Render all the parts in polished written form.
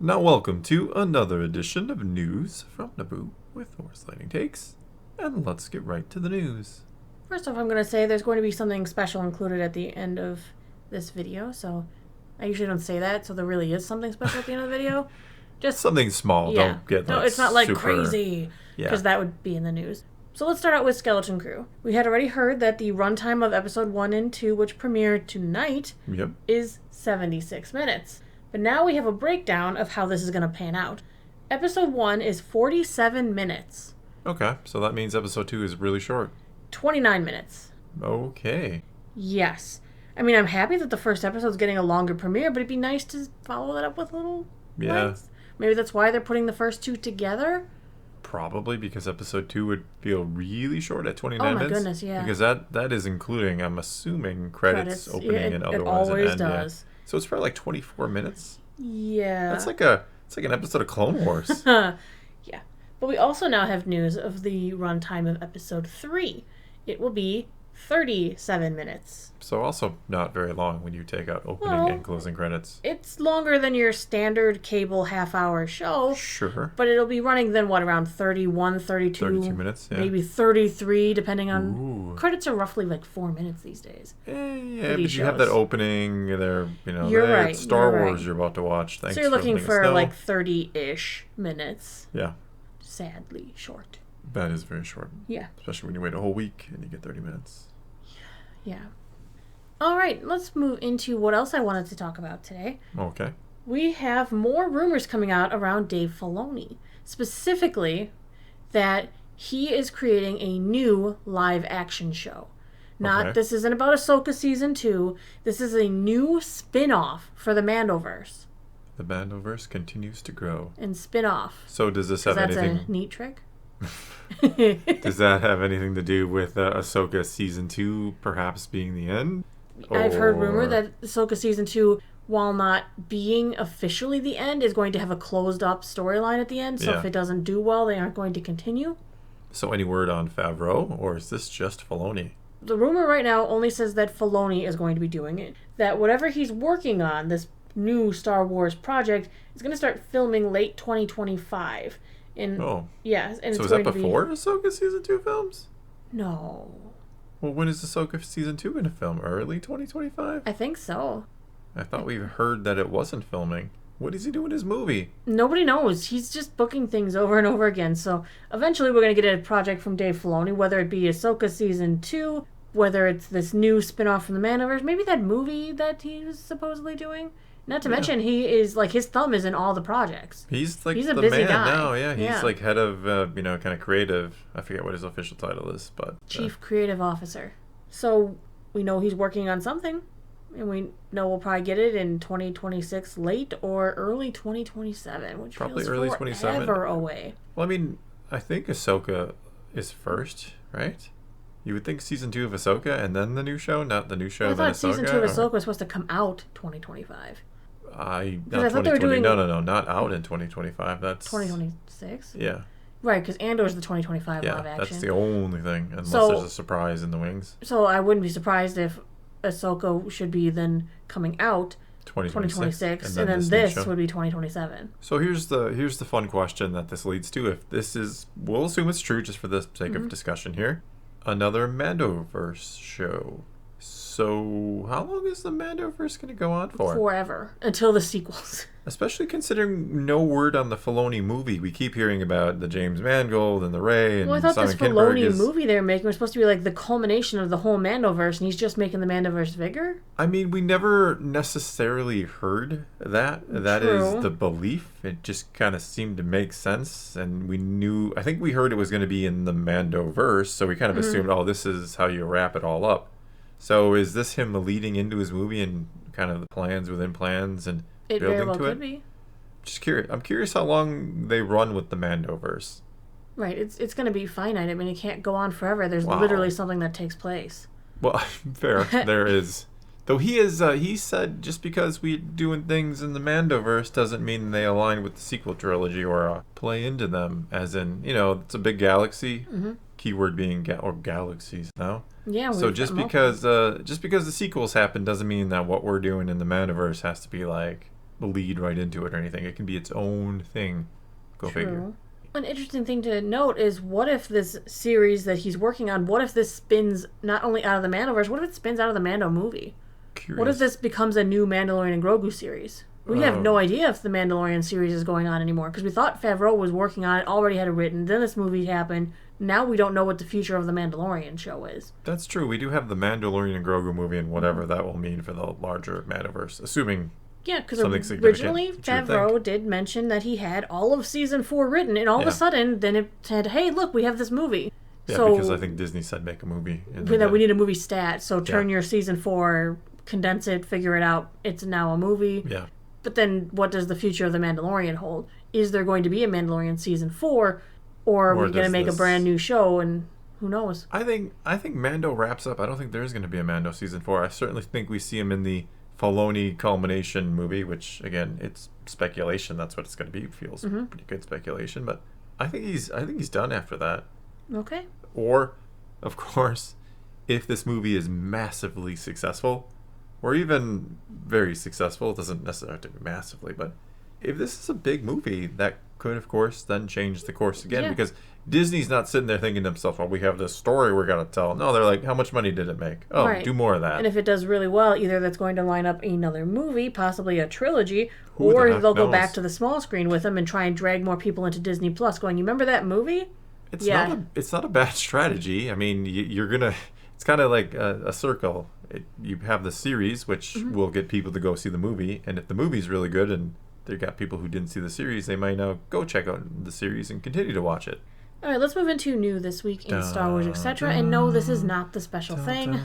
Now welcome to another edition of News from Naboo with Horse Lightning Takes, and let's get right to the news. First off, I'm going to say there's going to be something special included at the end of this video, so I usually don't say that, so there really is something special at the end of the video. Just something small, yeah. Don't get no, like it's not like super crazy, because that would be in the news. So let's start out with Skeleton Crew. We had already heard that the runtime of episode 1 and 2, which premiered tonight, is 76 minutes. But now we have a breakdown of how this is going to pan out. Episode 1 is 47 minutes. Okay, so that means episode 2 is really short. 29 minutes. Okay. Yes. I mean, I'm happy that the first episode's getting a longer premiere, but it'd be nice to follow that up with a little length. Maybe that's why they're putting the first two together? Probably because episode 2 would feel really short at 29 minutes. Oh my goodness, yeah. Because that is including, I'm assuming, credits opening and otherwise it always an end. does. Yeah. So it's probably like 24 minutes? Yeah. It's like an episode of Clone Wars. Yeah. But we also now have news of the runtime of episode 3. It will be 37 minutes. So also not very long when you take out opening and closing credits. It's longer than your standard cable half-hour show. Sure. But it'll be running then, around 31, 32? 32 minutes, yeah. Maybe 33, depending on... Ooh. Credits are roughly like 4 minutes these days. Yeah, but you have that opening there, You're right. Star Wars you're about to watch. Thanks so you're looking for snow. like 30-ish minutes. Yeah. Sadly short. That is very short. Yeah. Especially when you wait a whole week and you get 30 minutes. Yeah. All right, let's move into what else I wanted to talk about today. Okay. We have more rumors coming out around Dave Filoni. Specifically, that he is creating a new live-action show. This isn't about Ahsoka Season 2. This is a new spin-off for the Mando-Verse. The Mando-Verse continues to grow. And spin-off. So does this have anything... That's a neat trick. Does that have anything to do with Ahsoka Season 2 perhaps being the end? I've heard rumor that Ahsoka Season 2, while not being officially the end, is going to have a closed-up storyline at the end. So if it doesn't do well, they aren't going to continue. So any word on Favreau, or is this just Filoni? The rumor right now only says that Filoni is going to be doing it. That whatever he's working on, this new Star Wars project, is going to start filming late 2025. Yeah. And so is that before Ahsoka Season 2 films? No. Well, when is Ahsoka Season 2 going to film? Early 2025? I think so. I thought we heard that it wasn't filming. What is he doing in his movie? Nobody knows. He's just booking things over and over again. So eventually we're going to get a project from Dave Filoni, whether it be Ahsoka Season 2, whether it's this new spin-off from the Mando-Verse, maybe that movie that he was supposedly doing. Not to mention, he is, like, his thumb is in all the projects. He's, like, he's the a busy man guy. now, yeah. He's, like, head of, kind of creative. I forget what his official title is, but... Chief Creative Officer. So, we know he's working on something. And we know we'll probably get it in 2026 late or early 2027, which probably feels early 2027. Forever away. Well, I mean, I think Ahsoka is first, right? You would think Season 2 of Ahsoka and then the new show, not the new show I then thought Ahsoka? Season 2 of Ahsoka was supposed to come out 2025. Not I thought they were 2020. doing... No, not out in 2025. That's 2026? Yeah. Right, because Andor's the 2025 live action. Yeah, that's the only thing, unless there's a surprise in the wings. So I wouldn't be surprised if Ahsoka should be then coming out 2026 and then this would be 2027. So here's the fun question that this leads to. If this is, we'll assume it's true just for the sake of discussion here, another Mando-Verse show. So how long is the Mando-Verse going to go on for? Forever. Until the sequels. Especially considering no word on the Filoni movie. We keep hearing about the James Mangold and the Rey and Well, I thought Simon this Kinberg Filoni movie they were making was supposed to be like the culmination of the whole Mando-Verse, and he's just making the Mando-Verse bigger? I mean, we never necessarily heard that. That is the belief. It just kind of seemed to make sense, and I think we heard it was going to be in the Mando-Verse, so we kind of assumed, this is how you wrap it all up. So is this him leading into his movie and kind of the plans within plans and it building very well to it? Could be. Just curious. I'm curious how long they run with the Mando-Verse. Right. It's going to be finite. I mean, it can't go on forever. There's literally something that takes place. Well, fair. There is. Though he said just because we're doing things in the Mando-Verse doesn't mean they align with the sequel trilogy or play into them. As in, it's a big galaxy. Mm-hmm. Keyword being or galaxies now. Yeah. So just because the sequels happen doesn't mean that what we're doing in the Mando-Verse has to be like lead right into it or anything. It can be its own thing. Go figure. An interesting thing to note is, what if this series that he's working on, what if this spins not only out of the Mando-Verse, what if it spins out of the Mando movie? Curious. What if this becomes a new Mandalorian and Grogu series? We have no idea if the Mandalorian series is going on anymore, because we thought Favreau was working on it, already had it written, then this movie happened. Now we don't know what the future of the Mandalorian show is. That's true. We do have the Mandalorian and Grogu movie and whatever that will mean for the larger Mando-Verse, assuming... Yeah, because originally Favreau did mention that he had all of Season 4 written, and all of a sudden, then it said, hey, look, we have this movie. Yeah, so, because I think Disney said make a movie. We need a movie stat, so turn your Season 4, condense it, figure it out, it's now a movie. Yeah. But then, what does the future of The Mandalorian hold? Is there going to be a Mandalorian Season 4, or are we going to make a brand new show, and who knows? I think Mando wraps up. I don't think there's going to be a Mando Season 4. I certainly think we see him in the Filoni culmination movie, which again, it's speculation. That's what it's going to be. It feels pretty good speculation, but I think he's done after that. Okay. Or, of course, if this movie is massively successful, or even very successful, it doesn't necessarily have to be massively, but if this is a big movie, that could, of course, then change the course again, because Disney's not sitting there thinking to themselves, well, we have this story we're going to tell. No, they're like, how much money did it make? Oh, do more of that. And if it does really well, either that's going to line up another movie, possibly a trilogy, or they'll go back to the small screen with them and try and drag more people into Disney Plus going, you remember that movie? It's not a bad strategy. I mean, you're going to... It's kind of like a circle. You have the series, which will get people to go see the movie, and if the movie's really good and they got people who didn't see the series, they might now go check out the series and continue to watch it. All right, let's move into new this week in Star Wars, etc. And no, this is not the special thing.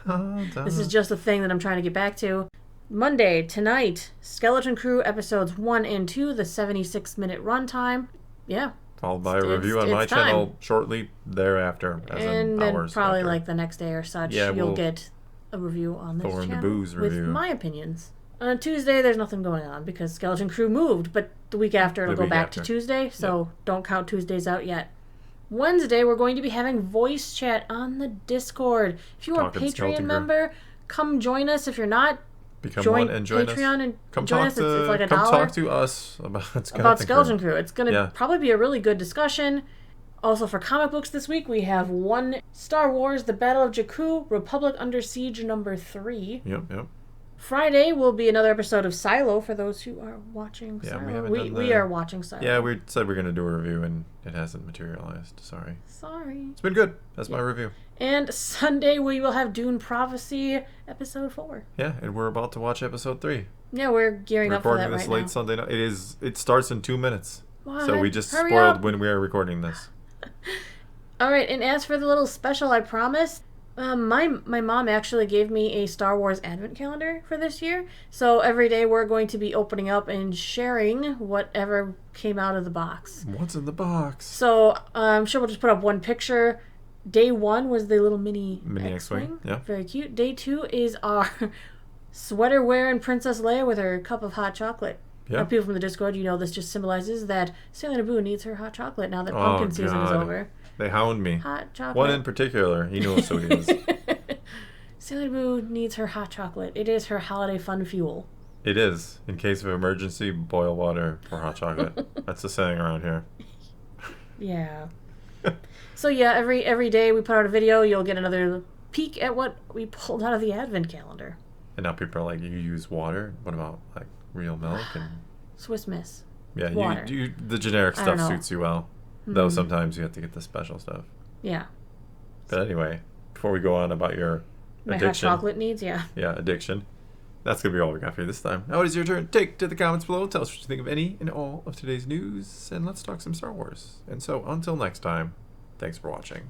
This is just the thing that I'm trying to get back to. Monday, tonight, Skeleton Crew episodes 1 and 2, the 76-minute runtime. Yeah. Followed by a review on my channel shortly thereafter. And then probably like the next day or such, you'll get a review on this channel with my opinions. On Tuesday, there's nothing going on because Skeleton Crew moved, but the week after it'll go back to Tuesday, so don't count Tuesdays out yet. Wednesday, we're going to be having voice chat on the Discord. If you are a Patreon member, come join us. If you're not, join Patreon and join us. It's like $1. Come talk to us about Skeleton Crew. It's going to probably be a really good discussion. Also, for comic books this week, we have one Star Wars, The Battle of Jakku, Republic Under Siege #3. Yep. Friday will be another episode of Silo for those who are watching Silo. We are watching Silo. Yeah, we said we were going to do a review and it hasn't materialized. Sorry. It's been good. That's my review. And Sunday we will have Dune Prophecy episode 4. Yeah, and we're about to watch episode 3. Yeah, we're gearing up for that right now. Recording this late Sunday night. It starts in 2 minutes. What? So we just spoiled when we are recording this. All right, and as for the little special I promised, my mom actually gave me a Star Wars advent calendar for this year. So every day we're going to be opening up and sharing whatever came out of the box. What's in the box? So I'm sure we'll just put up one picture. Day 1 was the little mini X-Wing. Yeah. Very cute. Day 2 is our sweater wearing Princess Leia with her cup of hot chocolate. Yeah. Now, people from the Discord, this just symbolizes that Sailor Naboo needs her hot chocolate now that pumpkin season is over. They hound me. Hot chocolate. One in particular. He knows who he is. Sailor Naboo needs her hot chocolate. It is her holiday fun fuel. It is. In case of emergency, boil water for hot chocolate. That's the saying around here. Yeah. So yeah, every day we put out a video, you'll get another peek at what we pulled out of the advent calendar. And now people are like, you use water? What about like real milk and Swiss Miss? Yeah, water. You the generic stuff suits you well. Though sometimes you have to get the special stuff. Yeah. But anyway, before we go on about your addiction. Hot chocolate needs, yeah. Yeah, addiction. That's going to be all we got for you this time. Now it is your turn. Take to the comments below. Tell us what you think of any and all of today's news. And let's talk some Star Wars. And so, until next time, thanks for watching.